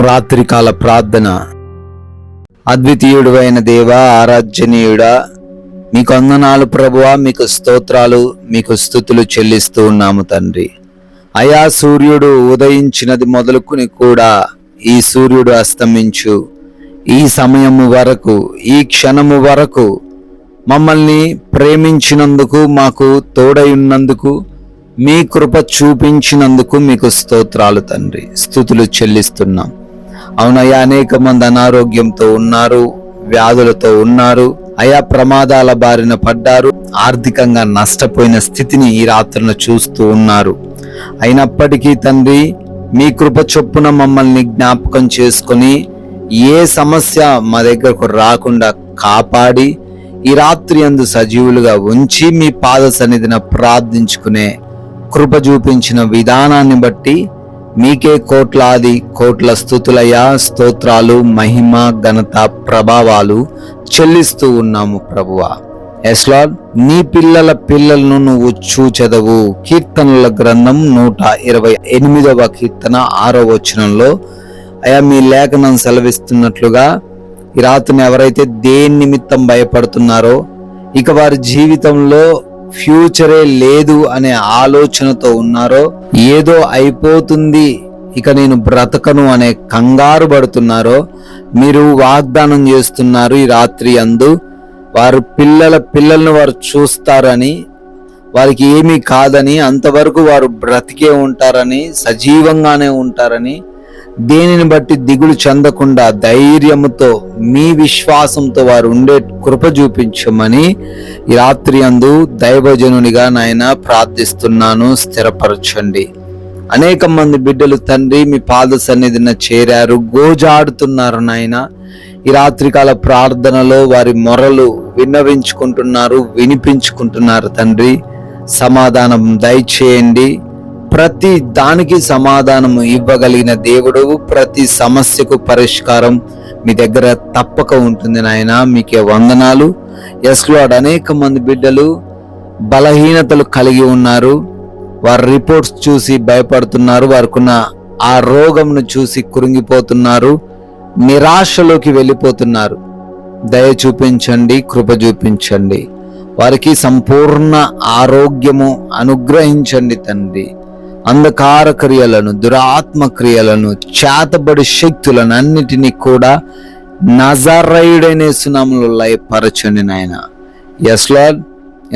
రాత్రికాల ప్రార్థన. అద్వితీయుడు అయిన దేవా, ఆరాధ్యనీయుడా, మీకు వందనాలు ప్రభువా, మీకు స్తోత్రాలు, మీకు స్తుతులు చెల్లిస్తూ ఉన్నాము తండ్రి. అయా, సూర్యుడు ఉదయించినది మొదలుకుని కూడా ఈ సూర్యుడు అస్తమించు ఈ సమయము వరకు, ఈ క్షణము వరకు మమ్మల్ని ప్రేమించినందుకు, మాకు తోడై ఉన్నందుకు, మీ కృప చూపించినందుకు మీకు స్తోత్రాలు తండ్రి, స్తుతులు చెల్లిస్తున్నాం. అవునయ్యా, అనేక మంది అనారోగ్యంతో ఉన్నారు, వ్యాధులతో ఉన్నారు, అయా ప్రమాదాల బారిన పడ్డారు, ఆర్థికంగా నష్టపోయిన స్థితిని ఈ రాత్రిన చూస్తూ ఉన్నారు. అయినప్పటికీ తండ్రి, మీ కృప చొప్పున మమ్మల్ని జ్ఞాపకం చేసుకొని ఏ సమస్య మా దగ్గరకు రాకుండా కాపాడి ఈ రాత్రి యందు సజీవులుగా ఉంచి మీ పాద సన్నిధిన ప్రార్థించుకునే కృప చూపించిన విధానాన్ని బట్టి మీకే కోట్ల స్తుతులయ్యా, స్తోత్రాలు, మహిమ, ఘనత, ప్రభావాలు చెల్లిస్తూ ఉన్నాము ప్రభువా. ఎస్ లార్డ్, నీ పిల్లలను నువ్వు చూచెదవు. కీర్తనల గ్రంథం 128వ కీర్తన 6వ వచనంలో అయా మీ లేఖనం సెలవిస్తున్నట్లుగా ఈ రాత్రిని ఎవరైతే దేని నిమిత్తం భయపడుతున్నారో, ఇక వారి జీవితంలో ఫ్యూచరే లేదు అనే ఆలోచనతో ఉన్నారో, ఏదో అయిపోతుంది ఇక నేను బ్రతకను అనే కంగారు పడుతున్నారో, మీరు వాగ్దానం చేస్తున్నారు ఈ రాత్రి యందు వారు పిల్లలను వారు చూస్తారని, వారికి ఏమీ కాదని, అంతవరకు వారు బ్రతికే ఉంటారని, సజీవంగానే ఉంటారని, దేనిని బట్టి దిగులు చెందకుండా ధైర్యముతో మీ విశ్వాసంతో వారు ఉండే కృప చూపించమని ఈ రాత్రి యందు దైవజనునిగా నాయన ప్రార్థిస్తున్నాను. స్థిరపరచండి. అనేక మంది బిడ్డలు తండ్రి మీ పాద సన్నిధిన చేరారు, గోజాడుతున్నారు నాయన. ఈ రాత్రికాల ప్రార్థనలో వారి మొరలు విన్నవించుకుంటున్నారు, వినిపించుకుంటున్నారు తండ్రి. సమాధానం దయచేయండి. ప్రతి దానికి సమాధానము ఇవ్వగలిగిన దేవుడు, ప్రతి సమస్యకు పరిష్కారం మీ దగ్గర తప్పక ఉంటుంది నాయన. మీకే వందనాలు. ఎస్ లార్డ్, అనేక మంది బిడ్డలు బలహీనతలు కలిగి ఉన్నారు. వారి రిపోర్ట్స్ చూసి భయపడుతున్నారు, వారికున్న ఆ రోగంను చూసి కృంగిపోతున్నారు, నిరాశలోకి వెళ్ళిపోతున్నారు. దయ చూపించండి, కృప చూపించండి. వారికి సంపూర్ణ ఆరోగ్యము అనుగ్రహించండి తండ్రి. అంధకార క్రియలను, దురాత్మ క్రియలను, చేతబడి శక్తులను అన్నిటినీ కూడా నజరేయుడైన యేసు నామములో లయపరచండి నాయన. ఎస్ లార్డ్,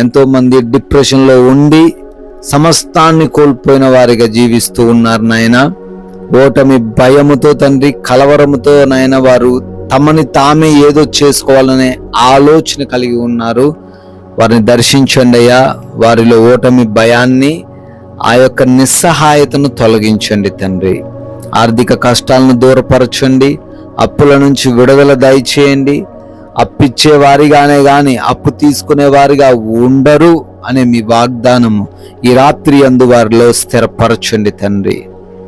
ఎంతో మంది డిప్రెషన్లో ఉండి సమస్తాన్ని కోల్పోయిన వారిగా జీవిస్తూ ఉన్నారు నాయన. ఓటమి భయముతో తండ్రి, కలవరముతో నాయన వారు తమని తామే ఏదో చేసుకోవాలనే ఆలోచన కలిగి ఉన్నారు. వారిని దర్శించండి అయ్యా. వారిలో ఓటమి భయాన్ని, ఆ యొక్క నిస్సహాయతను తొలగించండి తండ్రి. ఆర్థిక కష్టాలను దూరపరచండి. అప్పుల నుంచి విడుదల దయచేయండి. అప్పిచ్చే వారిగానే గాని అప్పు తీసుకునే వారిగా ఉండరు అనే మీ వాగ్దానము ఈ రాత్రి యందు వారిలో స్థిరపరచండి తండ్రి.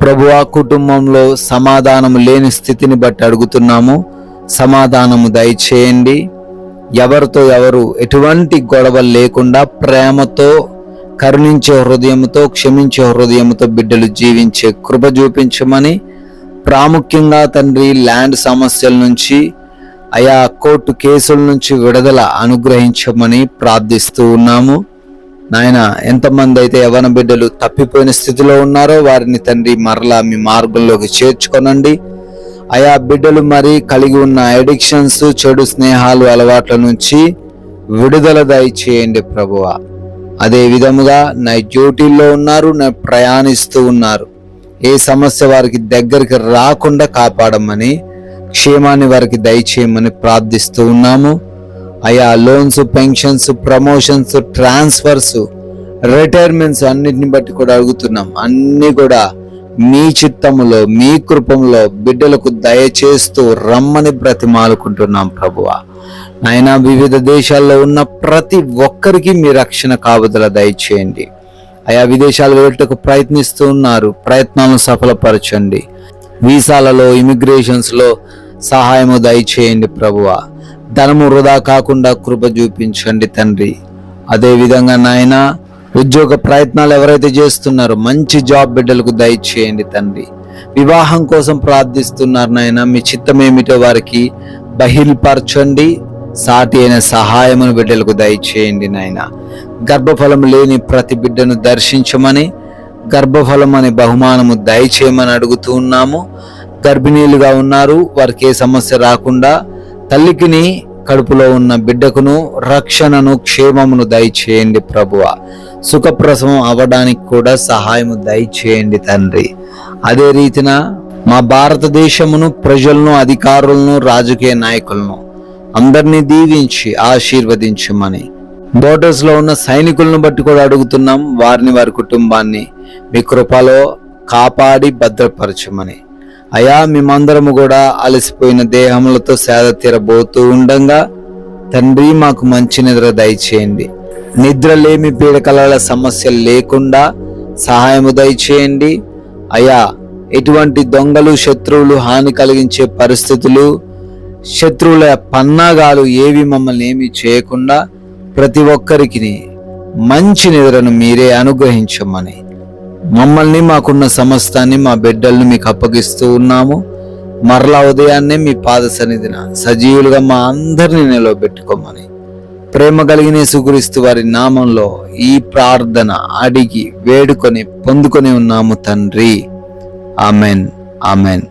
ప్రభువా, కుటుంబంలో సమాధానము లేని స్థితిని బట్టి అడుగుతున్నాము. సమాధానము దయచేయండి. ఎవరితో ఎవరు ఎటువంటి గొడవలు లేకుండా ప్రేమతో, కరుణించే హృదయంతో, క్షమించే హృదయంతో బిడ్డలు జీవించే కృప చూపించమని, ప్రాముఖ్యంగా తండ్రి ల్యాండ్ సమస్యల నుంచి, ఆయా కోర్టు కేసుల నుంచి విడుదల అనుగ్రహించమని ప్రార్థిస్తూ ఉన్నాము నాయన. ఎంతమంది అయితే యవ్వన బిడ్డలు తప్పిపోయిన స్థితిలో ఉన్నారో వారిని తండ్రి మరలా మీ మార్గంలోకి చేర్చుకొనండి. ఆయా బిడ్డలు మరి కలిగి ఉన్న అడిక్షన్స్, చెడు స్నేహాలు, అలవాట్ల నుంచి విడుదల దయచేయండి ప్రభువా. అదే విధముగా నా డ్యూటీల్లో ఉన్నారు, నా ప్రయాణిస్తూ ఉన్నారు, ఏ సమస్య వారికి దగ్గరికి రాకుండా కాపాడమని, క్షేమాన్ని వారికి దయచేయమని ప్రార్థిస్తూ ఉన్నాము. అయా loans, pensions, promotions, transfers, retirements అన్నిటిని బట్టి కూడా అడుగుతున్నాం. అన్ని కూడా మీ చిత్తములో, మీ కృపంలో బిడ్డలకు దయచేస్తూ రమ్మని బ్రతిమాలుకుంటున్నాం ప్రభువా. ఆయన వివిధ దేశాల్లో ఉన్న ప్రతి ఒక్కరికి మీ రక్షణ కాపుదల దయచేయండి. ఆయా విదేశాలు వెళ్ళటకు ప్రయత్నిస్తూ ఉన్నారు, ప్రయత్నాలను సఫలపరచండి. వీసాలలో, ఇమిగ్రేషన్స్లో సహాయము దయచేయండి ప్రభువా. ధనము వృధా కాకుండా కృప చూపించండి తండ్రి. అదేవిధంగా నాయన ఉద్యోగ ప్రయత్నాలు ఎవరైతే చేస్తున్నారో మంచి జాబ్ బిడ్డలకు దయచేయండి తండ్రి. వివాహం కోసం ప్రార్థిస్తున్నారు నాయన, మీ చిత్తమేమిటో వారికి బహిర్పరచండి. సాటి అయిన సహాయమును బిడ్డలకు దయచేయండి నాయన. గర్భఫలం లేని ప్రతి బిడ్డను దర్శించమని, గర్భఫలం అనే బహుమానము దయచేయమని అడుగుతూ ఉన్నాము. గర్భిణీలుగా ఉన్నారు, వారికి ఏ సమస్య రాకుండా తల్లికిని కడుపులో ఉన్న బిడ్డకును రక్షణను క్షేమమును దయచేయండి ప్రభువా. సుఖప్రసవం అవ్వడానికి కూడా సహాయము దయచేయండి తండ్రి. అదే రీతిన మా భారతదేశమును, ప్రజలను, అధికారులను, రాజకీయ నాయకులను అందరినీ దీవించి ఆశీర్వదించమని, బోర్డర్స్ లో ఉన్న సైనికులను బట్టి కూడా అడుగుతున్నాం. వారిని, వారి కుటుంబాన్ని మీ కృపలో కాపాడి భద్రపరచమని. అయా, మేమందరము కూడా అలసిపోయిన దేహములతో సేద తీరబోతూ ఉండగా తండ్రి మాకు మంచి నిద్ర దయచేయండి. నిద్రలేమి పీడకల సమస్యలు లేకుండా సహాయము దయచేయండి. అయా, ఎటువంటి దొంగలు, శత్రువులు హాని కలిగించే పరిస్థితులు, శత్రువుల పన్నాగాలు ఏవి మమ్మల్ని ఏమి చేయకుండా ప్రతి ఒక్కరికి మంచి నిద్రను మీరే అనుగ్రహించమని, మమ్మల్ని, మాకున్న సమస్తాన్ని, మా బిడ్డల్ని మీకు అప్పగిస్తూ ఉన్నాము. మరలా ఉదయాన్నే మీ పాద సన్నిధిన సజీవులుగా మా అందరినీ నిలవబెట్టుకోమని ప్రేమ కలిగిన యేసుక్రీస్తు వారి నామంలో ఈ ప్రార్థన అడిగి వేడుకొని పొందుకొని ఉన్నాము తండ్రి. Amen, amen.